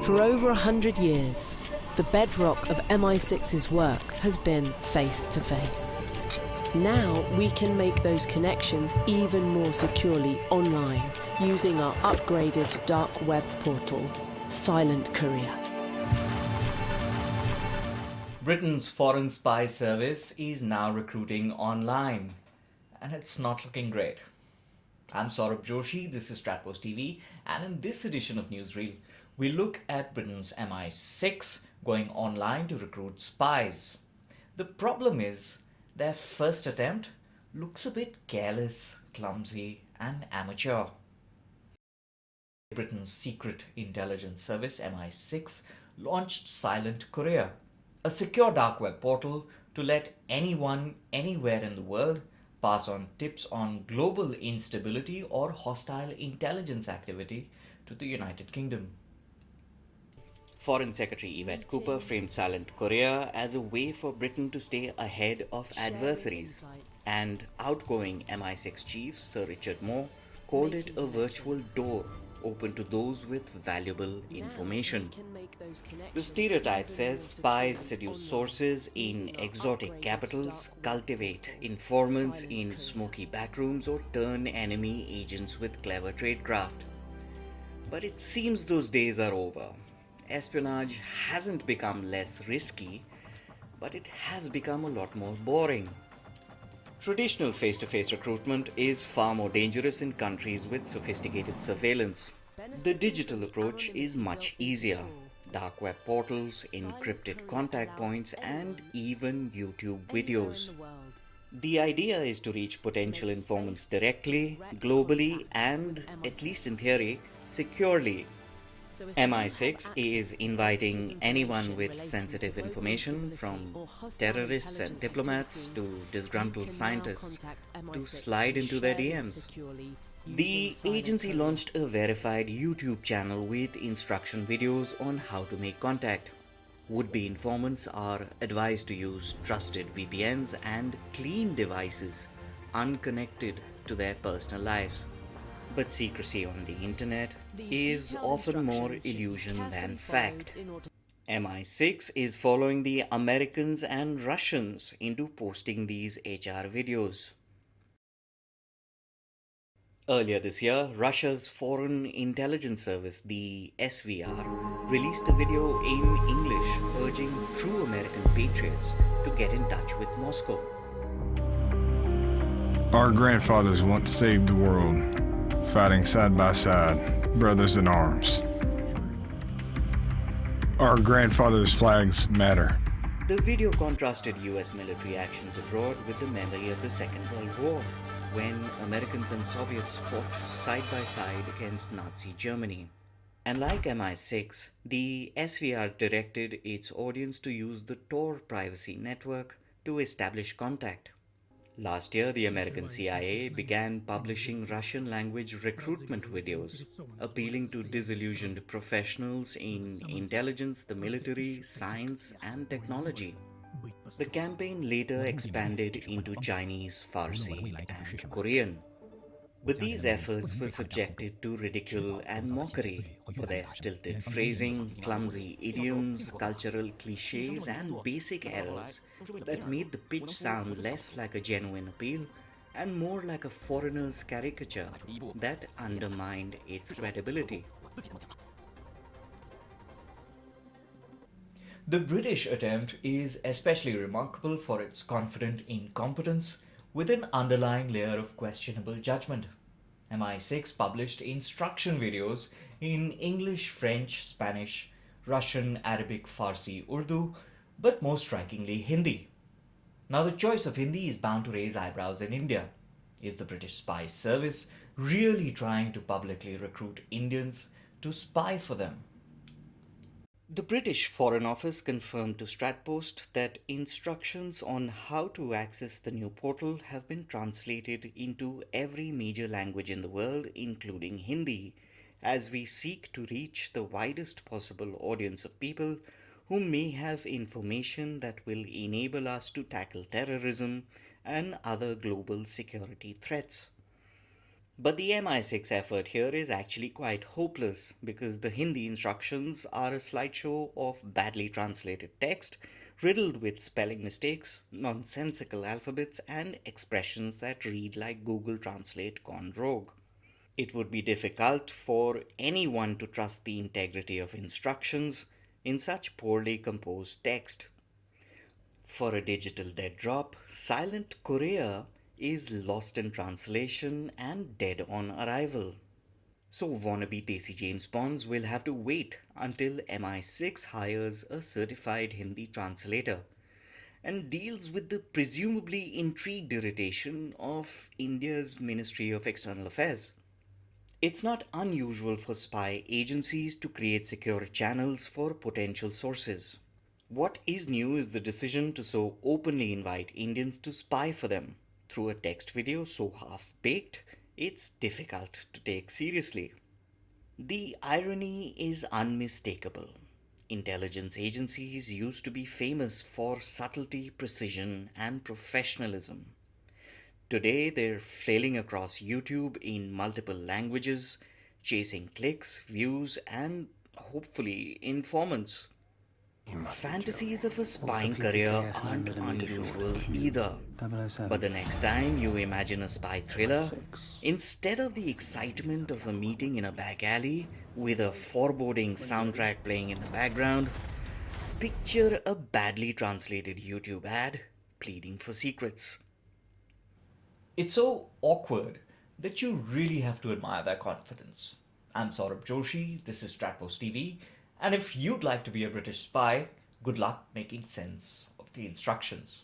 For over 100 years, the bedrock of MI6's work has been face-to-face. Now we can make those connections even more securely online using our upgraded dark web portal, Silent Courier. Britain's Foreign Spy Service is now recruiting online, and it's not looking great. I'm Saurabh Joshi, this is StratPost TV, and in this edition of Newsreel, we look at Britain's MI6 going online to recruit spies. The problem is, their first attempt looks a bit careless, clumsy, and amateur. Britain's secret intelligence service, MI6, launched Silent Courier, a secure dark web portal to let anyone, anywhere in the world, pass on tips on global instability or hostile intelligence activity to the United Kingdom. Foreign Secretary Yvette Cooper framed Silent Courier as a way for Britain to stay ahead of adversaries, and outgoing MI6 chief Sir Richard Moore called it a virtual door open to those with valuable information. The stereotype says spies seduce sources in exotic capitals, cultivate informants in smoky backrooms, or turn enemy agents with clever tradecraft. But it seems those days are over. Espionage hasn't become less risky, but it has become a lot more boring. Traditional face-to-face recruitment is far more dangerous in countries with sophisticated surveillance. The digital approach is much easier. Dark web portals, encrypted contact points, and even YouTube videos. The idea is to reach potential informants directly, globally, and, at least in theory, securely. MI6 is inviting anyone with sensitive information, from terrorists and diplomats to disgruntled scientists, to slide into their DMs. The agency launched a verified YouTube channel with instruction videos on how to make contact. Would-be informants are advised to use trusted VPNs and clean devices, unconnected to their personal lives. But secrecy on the internet is often more illusion than fact. MI6 is following the Americans and Russians into posting these HR videos. Earlier this year, Russia's Foreign Intelligence Service, the SVR, released a video in English urging true American patriots to get in touch with Moscow. Our grandfathers once saved the world, fighting side by side, brothers in arms. Our grandfathers' flags matter. The video contrasted US military actions abroad with the memory of the Second World War, when Americans and Soviets fought side by side against Nazi Germany. And like MI6, the SVR directed its audience to use the Tor privacy network to establish contact. Last year, the American CIA began publishing Russian-language recruitment videos, appealing to disillusioned professionals in intelligence, the military, science, and technology. The campaign later expanded into Chinese, Farsi, and Korean. But these efforts were subjected to ridicule and mockery for their stilted phrasing, clumsy idioms, cultural cliches, and basic errors that made the pitch sound less like a genuine appeal and more like a foreigner's caricature that undermined its credibility. The British attempt is especially remarkable for its confident incompetence with an underlying layer of questionable judgment. MI6 published instruction videos in English, French, Spanish, Russian, Arabic, Farsi, Urdu, but most strikingly Hindi. Now the choice of Hindi is bound to raise eyebrows in India. Is the British Spy Service really trying to publicly recruit Indians to spy for them? The British Foreign Office confirmed to StratPost that instructions on how to access the new portal have been translated into every major language in the world, including Hindi, as we seek to reach the widest possible audience of people who may have information that will enable us to tackle terrorism and other global security threats. But the MI6 effort here is actually quite hopeless because the Hindi instructions are a slideshow of badly translated text riddled with spelling mistakes, nonsensical alphabets, and expressions that read like Google Translate gone rogue. It would be difficult for anyone to trust the integrity of instructions in such poorly composed text. For a digital dead drop, Silent Korea is lost in translation and dead on arrival. So, wannabe Desi James Bonds will have to wait until MI6 hires a certified Hindi translator and deals with the presumably intrigued irritation of India's Ministry of External Affairs. It's not unusual for spy agencies to create secure channels for potential sources. What is new is the decision to so openly invite Indians to spy for them through a text video so half baked it's difficult to take seriously. The irony is unmistakable. Intelligence agencies used to be famous for subtlety, precision, and professionalism. Today, they're flailing across YouTube in multiple languages, chasing clicks, views, and hopefully informants. Fantasies of a spying career aren't unusual either. But the next time you imagine a spy thriller, instead of the excitement of a meeting in a back alley with a foreboding soundtrack playing in the background, picture a badly translated YouTube ad pleading for secrets. It's so awkward that you really have to admire their confidence. I'm Saurabh Joshi, this is StratPost TV, and if you'd like to be a British spy, good luck making sense of the instructions.